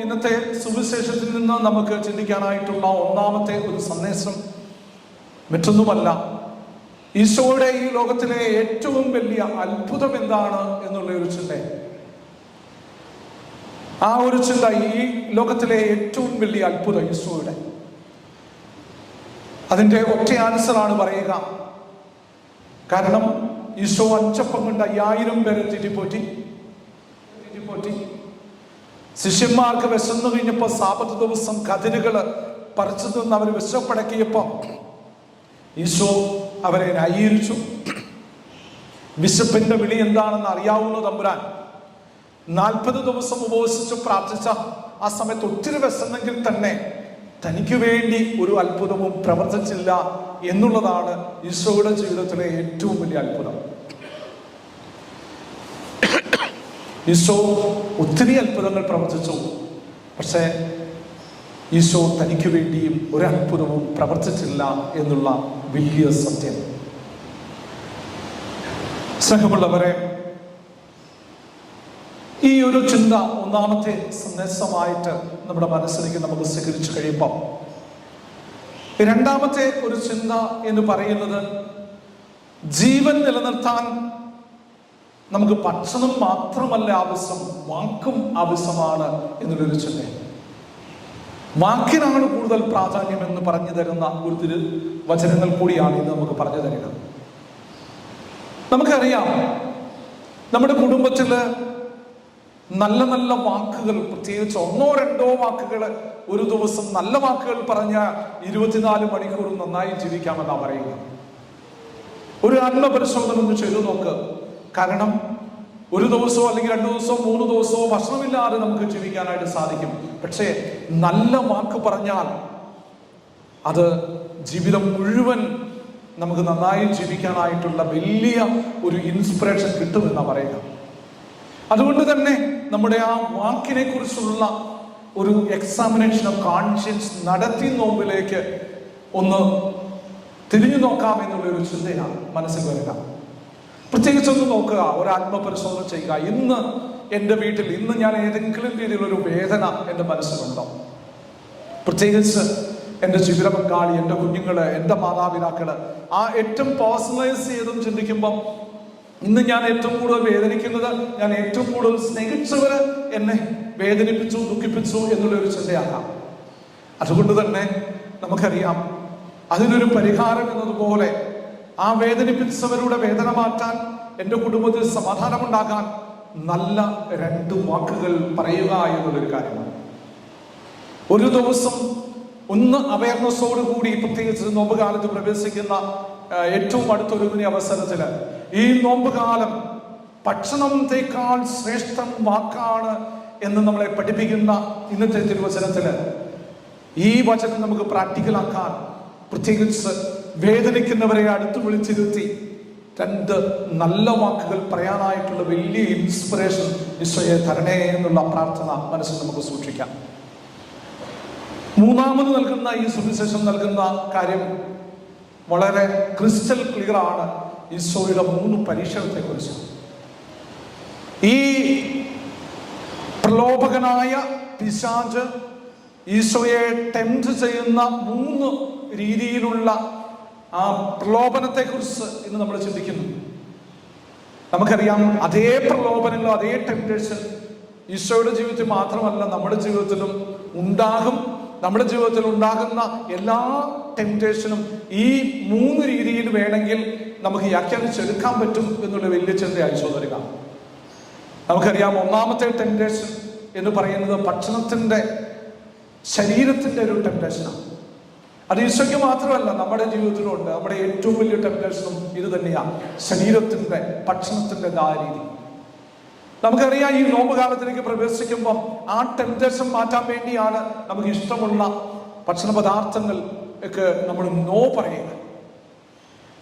ഇന്നത്തെ സുവിശേഷത്തിൽ നിന്ന് നമുക്ക് ചിന്തിക്കാനായിട്ടുള്ള ഒന്നാമത്തെ ഒരു സന്ദേശം മറ്റൊന്നുമല്ല, ഈശോയുടെ ഈ ലോകത്തിലെ ഏറ്റവും വലിയ അത്ഭുതം എന്താണ് എന്നുള്ള ഒരു ചിന്ത. ആ ഒരു ചിന്ത, ഈ ലോകത്തിലെ ഏറ്റവും വലിയ അത്ഭുതം ഈശോയുടെ, അതിൻ്റെ ഒറ്റ ആൻസറാണ് പറയുക. കാരണം ഈശോ 5 അപ്പം കൊണ്ട് 5000 പേരെ തീറ്റിപ്പോറ്റി. ശിഷ്യന്മാർക്ക് വിശന്നു കഴിഞ്ഞപ്പോൾ സാബത്ത് ദിവസം കതിരുകൾ പറിച്ചു നിന്ന് അവർ വിശപ്പടക്കിയപ്പോൾ ഈശോ അവരെ ന്യായീകരിച്ചു. വിശപ്പിന്റെ വിളി എന്താണെന്ന് അറിയാവുന്ന തമ്പുരാൻ 40 ദിവസം ഉപവസിച്ച് പ്രാർത്ഥിച്ച ആ സമയത്ത് ഒത്തിരി വിശന്നെങ്കിൽ തന്നെ തനിക്ക് വേണ്ടി ഒരു അത്ഭുതവും പ്രവർത്തിച്ചില്ല എന്നുള്ളതാണ് ഈശോയുടെ ജീവിതത്തിലെ ഏറ്റവും വലിയ അത്ഭുതം. ഈശോ ഒത്തിരി അത്ഭുതങ്ങൾ പ്രവർത്തിച്ചു, പക്ഷേ ഈശോ തനിക്ക് വേണ്ടിയും ഒരു അത്ഭുതവും പ്രവർത്തിച്ചില്ല എന്നുള്ള വലിയ സത്യം. സ്നേഹമുള്ളവരെ, ഈ ഒരു ചിന്ത ഒന്നാമത്തെ സന്ദേശമായിട്ട് നമ്മുടെ മനസ്സിലേക്ക് നമുക്ക് സ്വീകരിച്ചു കഴിയുമ്പോൾ, രണ്ടാമത്തെ ഒരു ചിന്ത എന്ന് പറയുന്നത് ജീവൻ നിലനിർത്താൻ നമുക്ക് ഭക്ഷണം മാത്രമല്ല ആവശ്യം, വാക്കും ആവശ്യമാണ് എന്നുള്ളൊരു ചിന്ത. വാക്കിനാണ് കൂടുതൽ പ്രാധാന്യം എന്ന് പറഞ്ഞു തരുന്ന ഒരു വചനങ്ങൾ കൂടിയാണ് ഇന്ന് നമുക്ക് പറഞ്ഞു തരിക. നമുക്കറിയാം, നമ്മുടെ കുടുംബത്തില് നല്ല നല്ല വാക്കുകൾ, പ്രത്യേകിച്ച് 1-2 വാക്കുകൾ ഒരു ദിവസം നല്ല വാക്കുകൾ പറഞ്ഞ 24 മണിക്കൂറും നന്നായി ജീവിക്കാമെന്നാണ് പറയുക. ഒരു ആത്മപരിശോധന ഒന്ന് ചെയ്തു നോക്ക്. കാരണം ഒരു ദിവസമോ അല്ലെങ്കിൽ 2 ദിവസമോ 3 ദിവസമോ ഭക്ഷണമില്ലാതെ നമുക്ക് ജീവിക്കാനായിട്ട് സാധിക്കും. പക്ഷേ നല്ല വാക്ക് പറഞ്ഞാൽ അത് ജീവിതം മുഴുവൻ നമുക്ക് നന്നായി ജീവിക്കാനായിട്ടുള്ള വലിയ ഒരു ഇൻസ്പിറേഷൻ കിട്ടുമെന്നാണ് പറയുക. അതുകൊണ്ട് തന്നെ നമ്മുടെ ആ വാക്കിനെ കുറിച്ചുള്ള ഒരു എക്സാമിനേഷൻ ഓഫ് കോൺഷ്യൻസ് നടത്തി നോമ്പിലേക്ക് ഒന്ന് തിരിഞ്ഞു നോക്കാം എന്നുള്ളൊരു ചിന്തയാണ് മനസ്സിൽ വരിക. പ്രത്യേകിച്ചൊന്ന് നോക്കുക, ഒരു ആത്മപരിശോധന ചെയ്യുക. ഇന്ന് എൻ്റെ വീട്ടിൽ ഇന്ന് ഞാൻ ഏതെങ്കിലും രീതിയിലൊരു വേദന എൻ്റെ മനസ്സിലുണ്ടോ? പ്രത്യേകിച്ച് എൻ്റെ ജീവിത പങ്കാളി, എൻ്റെ കുഞ്ഞുങ്ങള്, എൻ്റെ മാതാപിതാക്കള്, ആ ഏറ്റവും പേഴ്സണലൈസ് ചെയ്തും ചിന്തിക്കുമ്പം ഇന്ന് ഞാൻ ഏറ്റവും കൂടുതൽ വേദനിക്കുന്നത്, ഞാൻ ഏറ്റവും കൂടുതൽ സ്നേഹിച്ചവര് എന്നെ വേദനിപ്പിച്ചു, ദുഃഖിപ്പിച്ചു എന്നുള്ളൊരു ചിന്തയാകാം. അതുകൊണ്ട് തന്നെ നമുക്കറിയാം, അതിനൊരു പരിഹാരം എന്നതുപോലെ ആ വേദനിപ്പിച്ചവരുടെ വേദന മാറ്റാൻ, എൻ്റെ കുടുംബത്തിൽ സമാധാനമുണ്ടാകാൻ നല്ല 2 വാക്കുകൾ പറയുക എന്നുള്ളൊരു കാര്യമാണ്. ഒരു ദിവസം ഒന്ന് അവയർനെസ്സോടുകൂടി, പ്രത്യേകിച്ച് നോമ്പ് കാലത്ത് പ്രവേശിക്കുന്ന ഏറ്റവും അടുത്തൊരു അവസരത്തില്, ഈ നോമ്പ് കാലം ഭക്ഷണത്തേക്കാൾ ശ്രേഷ്ഠം വാക്കാണ് എന്ന് നമ്മളെ പഠിപ്പിക്കുന്ന ഇന്നത്തെ തിരുവചനത്തില് ഈ വചനം നമുക്ക് പ്രാക്ടിക്കലാക്കാൻ, പ്രത്യേകിച്ച് വേദനിക്കുന്നവരെ അടുത്ത് വിളിച്ചിരുത്തി 2 നല്ല വാക്കുകൾ പറയാനായിട്ടുള്ള വലിയ ഇൻസ്പിറേഷൻ ഈശോയെ തരണേ എന്നുള്ള പ്രാർത്ഥന മനസ്സിൽ നമുക്ക് സൂക്ഷിക്കാം. മൂന്നാമത് നൽകുന്ന ഈ സുവിശേഷം നൽകുന്ന കാര്യം വളരെ ക്രിസ്റ്റൽ ക്ലിയർ ആണ്. ഈശോയുടെ 3 പരീക്ഷണത്തെ കുറിച്ച്, ഈ പ്രലോഭകനായ പിശാച് ഈശോയെ ടെംപ്റ്റ് ചെയ്യുന്ന 3 രീതിയിലുള്ള ആ പ്രലോഭനത്തെ കുറിച്ച് ഇന്ന് നമ്മൾ ചിന്തിക്കുന്നു. നമുക്കറിയാം, അതേ പ്രലോഭനങ്ങൾ, അതേ ടെംപ്റ്റേഷൻ ഈശോയുടെ ജീവിതത്തിൽ മാത്രമല്ല നമ്മുടെ ജീവിതത്തിലും ഉണ്ടാകും. നമ്മുടെ ജീവിതത്തിൽ ഉണ്ടാകുന്ന എല്ലാ ടെംപ്റ്റേഷനും ഈ 3 രീതിയിൽ വേണമെങ്കിൽ നമുക്ക് വ്യാഖ്യാനിച്ചെടുക്കാൻ പറ്റും എന്നുള്ള വലിയ ചിന്തയായി ചോദരുക. നമുക്കറിയാം, ഒന്നാമത്തെ ടെംപ്റ്റേഷൻ എന്ന് പറയുന്നത് ഭക്ഷണത്തിന്റെ, ശരീരത്തിന്റെ ഒരു ടെംപ്റ്റേഷനാണ്. അത് ഈശോയ്ക്ക് മാത്രമല്ല, നമ്മുടെ ജീവിതത്തിലുണ്ട്. നമ്മുടെ ഏറ്റവും വലിയ ടെംപ്റ്റേഷനും ഇത് തന്നെയാണ്, ശരീരത്തിന്റെ, ഭക്ഷണത്തിന്റെ രീതി. നമുക്കറിയാം, ഈ നോമ്പ് കാലത്തിലേക്ക് പ്രവേശിക്കുമ്പോൾ ആ ടെംപ്റ്റേഷൻ മാറ്റാൻ വേണ്ടിയാണ് നമുക്ക് ഇഷ്ടമുള്ള ഭക്ഷണ പദാർത്ഥങ്ങൾ ഒക്കെ നമ്മൾ നോ പറയുക.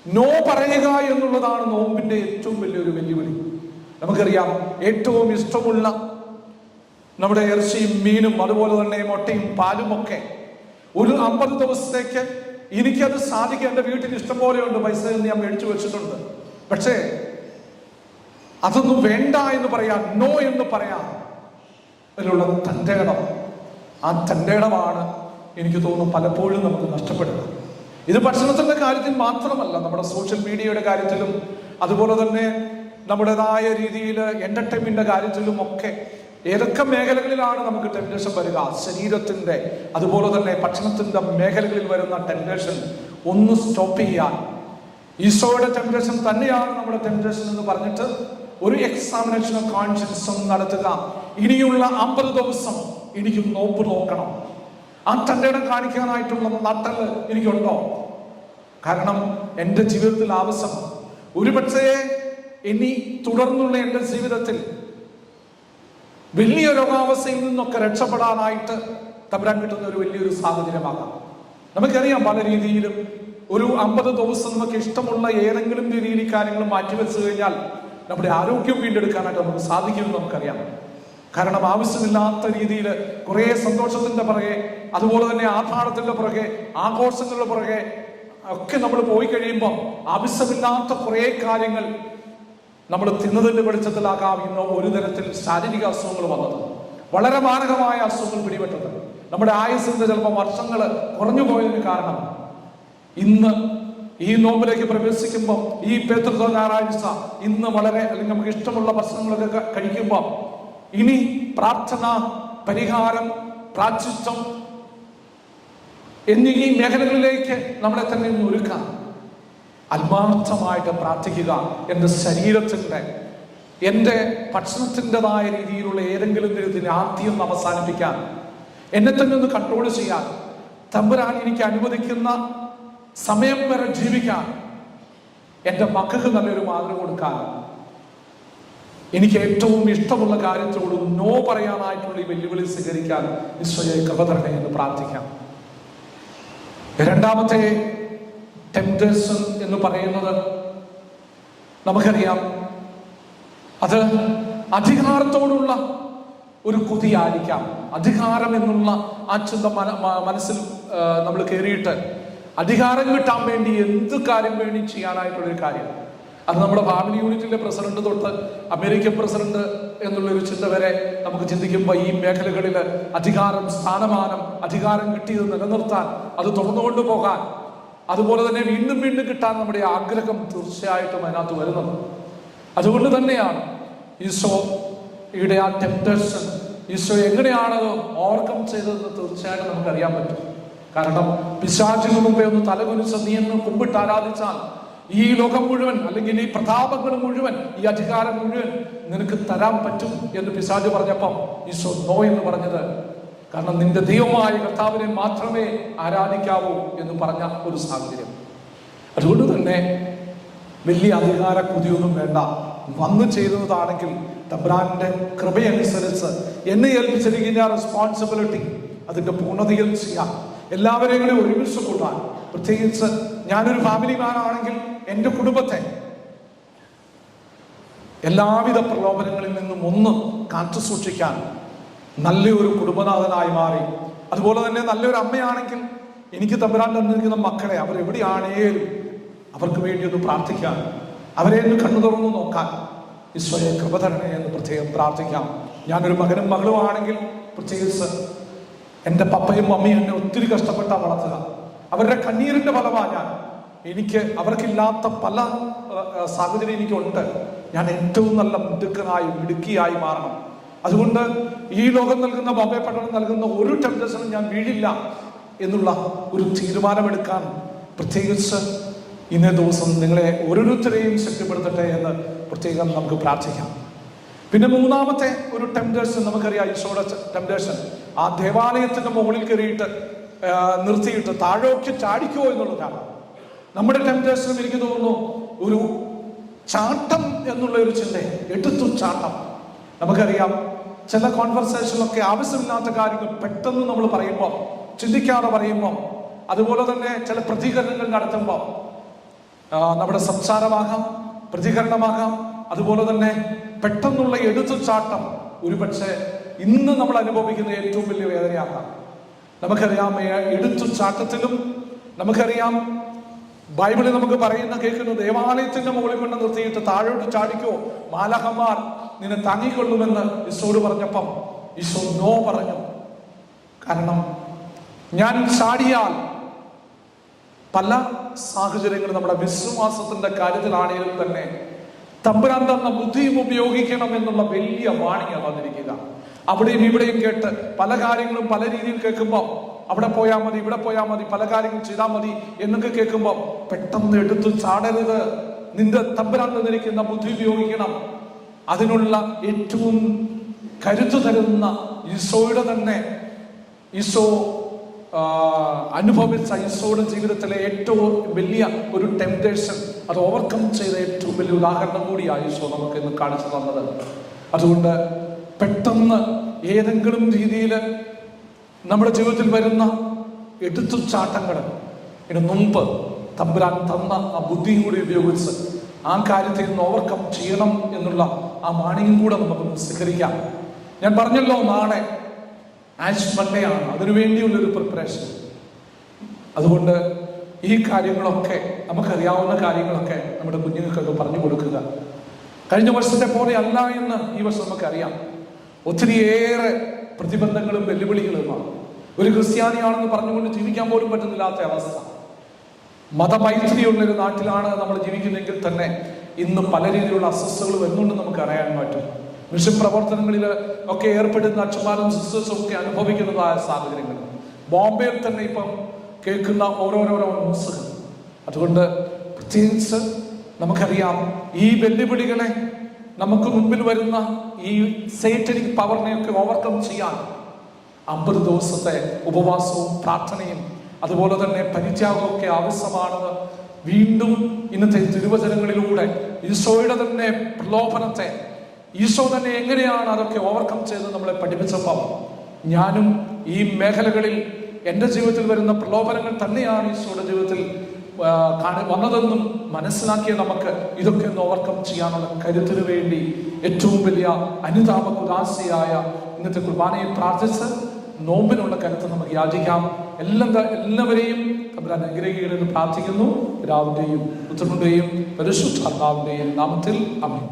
നോ പറയുക എന്നുള്ളതാണ് നോമ്പിന്റെ ഏറ്റവും വലിയൊരു വെല്ലുവിളി. നമുക്കറിയാം, ഏറ്റവും ഇഷ്ടമുള്ള നമ്മുടെ ഇറച്ചിയും മീനും അതുപോലെ തന്നെ മുട്ടയും പാലും ഒക്കെ ഒരു 50 ദിവസത്തേക്ക് എനിക്കത് സാധിക്കും. എൻ്റെ വീട്ടിൽ ഇഷ്ടം പോലെയുണ്ട്, പൈസ ഞാൻ മേടിച്ചു വെച്ചിട്ടുണ്ട്. പക്ഷേ അതൊന്നും വേണ്ട എന്ന് പറയാം, നോ എന്ന് പറയാം അതിലുള്ള തൻ്റെ ഇടം ആ തൻ്റെ ഇടമാണ് എനിക്ക് തോന്നുന്നു പലപ്പോഴും നമുക്ക് നഷ്ടപ്പെടുന്നത്. ഇത് ഭക്ഷണത്തിന്റെ കാര്യത്തിൽ മാത്രമല്ല, നമ്മുടെ സോഷ്യൽ മീഡിയയുടെ കാര്യത്തിലും അതുപോലെ തന്നെ നമ്മുടേതായ രീതിയിൽ എന്റർടൈൻമെന്റിന്റെ കാര്യത്തിലും ഒക്കെ ഏതൊക്കെ മേഖലകളിലാണ് നമുക്ക് ടെംപ്റ്റേഷൻ വരിക, ശരീരത്തിന്റെ അതുപോലെ തന്നെ ഭക്ഷണത്തിന്റെ മേഖലകളിൽ വരുന്ന ടെംപ്റ്റേഷൻ ഒന്ന് സ്റ്റോപ്പ് ചെയ്യാൻ ഈശോയുടെ ടെംപ്റ്റേഷൻ തന്നെയാണ് നമ്മുടെ ടെംപ്റ്റേഷൻ എന്ന് പറഞ്ഞിട്ട് ഒരു എക്സാമിനേഷൻ ഓഫ് കോൺഷ്യൻസ് നടത്തുക. ഇനിയുള്ള 50 ദിവസം എനിക്ക് നോമ്പ് നോക്കണം. ആ തൻ്റെ ഇടം കാണിക്കാനായിട്ടുള്ള നട്ടല് എനിക്കുണ്ടോ? കാരണം എൻ്റെ ജീവിതത്തിൽ ആവശ്യം, ഒരുപക്ഷേ ഇനി തുടർന്നുള്ള എൻ്റെ ജീവിതത്തിൽ വലിയ രോഗാവസ്ഥയിൽ നിന്നൊക്കെ രക്ഷപ്പെടാനായിട്ട് തമ്പുരാൻ കിട്ടുന്ന ഒരു വലിയൊരു സാഹചര്യമാകാം. നമുക്കറിയാം പല രീതിയിലും ഒരു 50 ദിവസം നമുക്ക് ഇഷ്ടമുള്ള ഏതെങ്കിലും രീതിയിൽ ഈ കാര്യങ്ങൾ മാറ്റിവെച്ചു കഴിഞ്ഞാൽ നമ്മുടെ ആരോഗ്യം വീണ്ടെടുക്കാനായിട്ട് നമുക്ക് സാധിക്കുമെന്ന് നമുക്കറിയാം. കാരണം ആവശ്യമില്ലാത്ത രീതിയിൽ കുറേ സന്തോഷത്തിന്റെ പുറകെ അതുപോലെ തന്നെ ആഘാടത്തിന്റെ പുറകെ ആഘോഷങ്ങളുടെ പുറകെ ഒക്കെ നമ്മൾ പോയി കഴിയുമ്പോൾ ആവശ്യമില്ലാത്ത കുറേ കാര്യങ്ങൾ നമ്മൾ തിന്നതിന്റെ വെളിച്ചത്തിലാകാം ഇന്ന് ഒരു തരത്തിൽ ശാരീരിക അസുഖങ്ങൾ വന്നത്, വളരെ മാരകമായ അസുഖങ്ങൾ പിടിപെട്ടത്, നമ്മുടെ ആയുസ്സിന്റെ ചിലപ്പോൾ വർഷങ്ങൾ കുറഞ്ഞു പോയതിന് കാരണം ഇന്ന് ഈ നോമ്പിലേക്ക് പ്രവേശിക്കുമ്പോൾ ഈ പേതൃത്വ ഞായറാഴ്ച ഇന്ന് വളരെ അല്ലെങ്കിൽ നമുക്ക് ഇഷ്ടമുള്ള ഭക്ഷണങ്ങളൊക്കെ കഴിക്കുമ്പോൾ ഇനി പ്രാർത്ഥന, പരിഹാരം, പ്രായശ്ചിത്തം എന്നീ ഈ മേഖലകളിലേക്ക് നമ്മളെ തന്നെ ഒന്ന് ഒരുക്കാം. ആത്മാർത്ഥമായിട്ട് പ്രാർത്ഥിക്കുക. എൻ്റെ ശരീരത്തിൻ്റെ എൻ്റെ ഭക്ഷണത്തിൻ്റെതായ രീതിയിലുള്ള ഏതെങ്കിലും തരത്തിൽ ആദ്യം അവസാനിപ്പിക്കാൻ, എന്നെ തന്നെ ഒന്ന് കൺട്രോൾ ചെയ്യാൻ, തമ്പുരാൻ എനിക്ക് അനുവദിക്കുന്ന സമയം വരെ ജീവിക്കാൻ, എൻ്റെ മക്കൾക്ക് നല്ലൊരു മാതൃക കൊടുക്കാൻ, എനിക്ക് ഏറ്റവും ഇഷ്ടമുള്ള കാര്യത്തോട് നോ പറയാനായിട്ടുള്ള ഈ വെല്ലുവിളി സ്വീകരിക്കാൻ ഈശോയെ കൃപ തരണേ എന്ന് പ്രാർത്ഥിക്കാം. രണ്ടാമത്തെ ടെംപ്റ്റേഷൻ എന്ന് പറയുന്നത് നമുക്കറിയാം, അത് അധികാരത്തോടുള്ള ഒരു കൊതിയായിരിക്കാം. അധികാരം എന്നുള്ള ആ ചിന്ത മനസ്സിൽ നമ്മൾ കയറിയിട്ട് അധികാരം കിട്ടാൻ വേണ്ടി എന്ത് കാര്യം വേണ്ടി ചെയ്യാനായിട്ടുള്ളൊരു കാര്യം. അത് നമ്മുടെ ഫാമിലി യൂണിറ്റിന്റെ പ്രസിഡന്റ് തൊട്ട് അമേരിക്കൻ പ്രസിഡന്റ് എന്നുള്ളൊരു ചിന്ത വരെ നമുക്ക് ചിന്തിക്കുമ്പോൾ ഈ മേഖലകളിൽ അധികാരം, സ്ഥാനമാനം, അധികാരം കിട്ടിയത് നിലനിർത്താൻ, അത് തുറന്നുകൊണ്ടു പോകാൻ, അതുപോലെ തന്നെ വീണ്ടും വീണ്ടും കിട്ടാൻ നമ്മുടെ ആഗ്രഹം തീർച്ചയായിട്ടും അതിനകത്ത് വരുന്നത്. അതുകൊണ്ട് തന്നെയാണ് ഈശോയുടെ ആ ടെംപ്റ്റേഷൻ ഈശോ എങ്ങനെയാണത് ഓവർകം ചെയ്തതെന്ന് തീർച്ചയായിട്ടും നമുക്കറിയാൻ പറ്റും. കാരണം പിശാചിന് മുമ്പേ ഒന്ന് തലകുനിച്ച് നീ എന്ന് കുമ്പിട്ട് ആരാധിച്ചാൽ ഈ ലോകം മുഴുവൻ അല്ലെങ്കിൽ ഈ പ്രതാപങ്ങൾ മുഴുവൻ ഈ അധികാരം മുഴുവൻ നിനക്ക് തരാൻ പറ്റും എന്ന് പിശാച് പറഞ്ഞപ്പം ഈശോ നോ എന്ന് പറഞ്ഞത് കാരണം നിന്റെ ദൈവമായ കർത്താവിനെ മാത്രമേ ആരാധിക്കാവൂ എന്ന് പറഞ്ഞ ഒരു സാഹചര്യം. അതുകൊണ്ട് തന്നെ വലിയ അധികാര കുതിയൊന്നും വേണ്ട. വന്നു ചെയ്യുന്നതാണെങ്കിൽ തമ്പുരാന്റെ കൃപയനുസരിച്ച് എന്നെ ഏൽപ്പിച്ചിരിക്കുന്ന റെസ്പോൺസിബിലിറ്റി അതിന്റെ പൂർണ്ണതയിൽ ചെയ്യാം. എല്ലാവരെയും കൂടി ഒരുമിച്ച് കൂട്ടാൻ, പ്രത്യേകിച്ച് ഞാനൊരു ഫാമിലി മാൻ ആണെങ്കിൽ എൻ്റെ കുടുംബത്തെ എല്ലാവിധ പ്രലോഭനങ്ങളിൽ നിന്നും ഒന്ന് കാത്തു സൂക്ഷിക്കാൻ നല്ലൊരു കുടുംബനാഥനായി മാറി, അതുപോലെ തന്നെ നല്ലൊരു അമ്മയാണെങ്കിൽ എനിക്ക് തമ്പുരാൻ തന്നിരിക്കുന്ന മക്കളെ അവരെവിടെയാണേലും അവർക്ക് വേണ്ടി ഒന്ന് പ്രാർത്ഥിക്കാൻ, അവരെ ഒന്ന് കണ്ണു തുറന്നു നോക്കാൻ ഈശോയെ കൃപ തരണേ എന്ന് പ്രത്യേകം പ്രാർത്ഥിക്കാം. ഞാനൊരു മകനും മകളും ആണെങ്കിൽ പ്രത്യേകിച്ച് എൻ്റെ പപ്പയും മമ്മിയും എന്നെ ഒത്തിരി കഷ്ടപ്പെട്ട വളർത്തുക. അവരുടെ കണ്ണീരിന്റെ ഫലമാണ് എനിക്ക് അവർക്കില്ലാത്ത പല സാഹചര്യം എനിക്കുണ്ട്. ഞാൻ ഏറ്റവും നല്ല മിടുക്കനായി മിടുക്കിയായി മാറണം. അതുകൊണ്ട് ഈ ലോകം നൽകുന്ന ബോംബെ പഠനം നൽകുന്ന ഒരു ടെംപ്റ്റേഷനും ഞാൻ വീഴില്ല എന്നുള്ള ഒരു തീരുമാനമെടുക്കാൻ പ്രത്യേകിച്ച് ഇന്നേ ദിവസം നിങ്ങളെ ഓരോരുത്തരെയും ശക്തിപ്പെടുത്തട്ടെ എന്ന് പ്രത്യേകം നമുക്ക് പ്രാർത്ഥിക്കാം. പിന്നെ മൂന്നാമത്തെ ഒരു ടെംപ്റ്റേഷൻ നമുക്കറിയാം, ഈശോയുടെ ടെംപ്റ്റേഷൻ ആ ദേവാലയത്തിന്റെ മുകളിൽ കയറിയിട്ട് നിർത്തിയിട്ട് താഴോട്ട് ചാടിക്കോ എന്നുള്ളതാണ്. നമ്മുടെ ടെംപ്റ്റേഷനും എനിക്ക് തോന്നുന്നു ഒരു ചാട്ടം എന്നുള്ള ഒരു ചിന്ത, എടുത്തു ചാട്ടം. നമുക്കറിയാം ചില കോൺവെർസേഷനിലൊക്കെ ആവശ്യമില്ലാത്ത കാര്യങ്ങൾ പെട്ടെന്ന് നമ്മൾ പറയുമ്പോൾ, ചിന്തിക്കാതെ പറയുമ്പോൾ, അതുപോലെ തന്നെ ചില പ്രതികരണങ്ങൾ നടത്തുമ്പോൾ നമ്മുടെ സംസാരമാകാം, പ്രതികരണമാകാം, അതുപോലെ തന്നെ പെട്ടെന്നുള്ള എടുത്തുചാട്ടം ഒരുപക്ഷെ ഇന്ന് നമ്മൾ അനുഭവിക്കുന്ന ഏറ്റവും വലിയ വേദനയാകാം. നമുക്കറിയാം എടുത്തുചാട്ടത്തിലും നമുക്കറിയാം ബൈബിളിൽ നമുക്ക് പറയുന്ന കേൾക്കുന്നു, ദേവാലയത്തിന്റെ മുകളിൽ കൊണ്ട് നിർത്തിയിട്ട് താഴോട്ട് ചാടിക്കോ, മാലാഖമാർ നിന്നെ താങ്ങിക്കൊള്ളുമെന്ന് ഈശോട് പറഞ്ഞപ്പം ഈശോ നോ പറഞ്ഞു. കാരണം ഞാൻ ചാടിയാൽ പല സാഹചര്യങ്ങളും നമ്മുടെ വിശ്വാസത്തിന്റെ കാര്യത്തിലാണെങ്കിലും തന്നെ തമ്പുരാൻ തന്ന ബുദ്ധിയും ഉപയോഗിക്കണം എന്നുള്ള വലിയ വാണിംഗ് വന്നിരിക്കുക. അവിടെയും ഇവിടെയും കേട്ട് പല കാര്യങ്ങളും പല രീതിയിൽ കേൾക്കുമ്പോൾ അവിടെ പോയാൽ മതി, ഇവിടെ പോയാൽ മതി, പല കാര്യങ്ങൾ ചെയ്താൽ മതി എന്നൊക്കെ കേൾക്കുമ്പോൾ പെട്ടെന്ന് എടുത്തു ചാടരുത്. നിന്റെ തമ്പുരാൻ തന്നിരിക്കുന്ന ബുദ്ധി ഉപയോഗിക്കണം. അതിനുള്ള ഏറ്റവും കരുത്തു തരുന്ന ഈശോയുടെ തന്നെ ഈശോ അനുഭവിച്ച ഈശോയുടെ ജീവിതത്തിലെ ഏറ്റവും വലിയ ഒരു ടെംപ്റ്റേഷൻ അത് ഓവർകം ചെയ്ത ഏറ്റവും വലിയ ഉദാഹരണം കൂടിയാണ് ഈശോ നമുക്ക് ഇന്ന് കാണിച്ചു തന്നത്. അതുകൊണ്ട് പെട്ടെന്ന് ഏതെങ്കിലും രീതിയിൽ നമ്മുടെ ജീവിതത്തിൽ വരുന്ന എടുത്തുചാട്ടങ്ങൾ ഇതിനു മുമ്പ് തമ്പുരാൻ തന്ന ആ ബുദ്ധിയും കൂടി ഉപയോഗിച്ച് ആ കാര്യത്തിൽ നിന്ന് ഓവർകം ചെയ്യണം എന്നുള്ള ആ വാണിംഗും കൂടെ നമുക്ക് സ്വീകരിക്കാം. ഞാൻ പറഞ്ഞല്ലോ, നാളെ ആഷ് മൺഡേ ആണ്, അതിനുവേണ്ടിയുള്ളൊരു പ്രിപ്പറേഷൻ. അതുകൊണ്ട് ഈ കാര്യങ്ങളൊക്കെ നമുക്കറിയാവുന്ന കാര്യങ്ങളൊക്കെ നമ്മുടെ കുഞ്ഞുങ്ങൾക്കൊക്കെ പറഞ്ഞു കൊടുക്കുക. കഴിഞ്ഞ വർഷത്തെ പോലെ അല്ല എന്ന് ഈ വർഷം നമുക്കറിയാം. ഒത്തിരിയേറെ പ്രതിബന്ധങ്ങളും വെല്ലുവിളികളുമാണ്. ഒരു ക്രിസ്ത്യാനിയാണെന്ന് പറഞ്ഞുകൊണ്ട് ജീവിക്കാൻ പോലും പറ്റുന്നില്ലാത്ത അവസ്ഥ. മതമൈത്രിയുള്ളൊരു നാട്ടിലാണ് നമ്മൾ ജീവിക്കുന്നതെങ്കിൽ തന്നെ ഇന്ന് പല രീതിയിലുള്ള അസ്വസ്ഥതകൾ വരുന്നുണ്ടെന്ന് നമുക്ക് അറിയാൻ പറ്റും. മിഷൻ പ്രവർത്തനങ്ങളിൽ ഒക്കെ ഏർപ്പെടുന്ന അച്ഛന്മാരും സിസ്റ്റേഴ്സും ഒക്കെ അനുഭവിക്കുന്നതായ സാഹചര്യങ്ങൾ ബോംബെയിൽ തന്നെ ഇപ്പം കേൾക്കുന്ന ഓരോരോ ന്യൂസുകൾ. അതുകൊണ്ട് പ്രത്യേകിച്ച് നമുക്കറിയാം, ഈ വെല്ലുവിളികളെ നമുക്ക് മുമ്പിൽ വരുന്ന ഈ സേറ്റനിക് പവറിനെയൊക്കെ ഓവർകം ചെയ്യാൻ 50 ദിവസത്തെ ഉപവാസവും പ്രാർത്ഥനയും അതുപോലെ തന്നെ പരിത്യാഗവും ഒക്കെ ആവശ്യമാണെന്ന് വീണ്ടും ഇന്നത്തെ തിരുവചനങ്ങളിലൂടെ ഈശോയുടെ തന്നെ പ്രലോഭനത്തെ, ഈശോ തന്നെ എങ്ങനെയാണ് അതൊക്കെ ഓവർകം ചെയ്ത് നമ്മളെ പഠിപ്പിച്ചപ്പോൾ ഞാനും ഈ മേഖലകളിൽ എൻ്റെ ജീവിതത്തിൽ വരുന്ന പ്രലോഭനങ്ങൾ തന്നെയാണ് ഈശോയുടെ ജീവിതത്തിൽ വന്നതെന്നും മനസ്സിലാക്കിയ നമുക്ക് ഇതൊക്കെ ഒന്ന് ഓവർകം ചെയ്യാനുള്ള കരുത്തിന് വേണ്ടി ഏറ്റവും വലിയ അനുതാപ കുദാശയായ ഇന്നത്തെ കുർബാനയെ പ്രാർത്ഥിച്ച് നോമ്പിനുള്ള കരുത്ത് നമുക്ക് യാചിക്കാം. എല്ലാവരെയും തമ്പുരാൻ അനുഗ്രഹിക്കണമെന്ന് പ്രാർത്ഥിക്കുന്നു. പിതാവിന്റെയും പുത്രന്റെയും പരിശുദ്ധാത്മാവിന്റെയും നാമത്തിൽ ആമേൻ.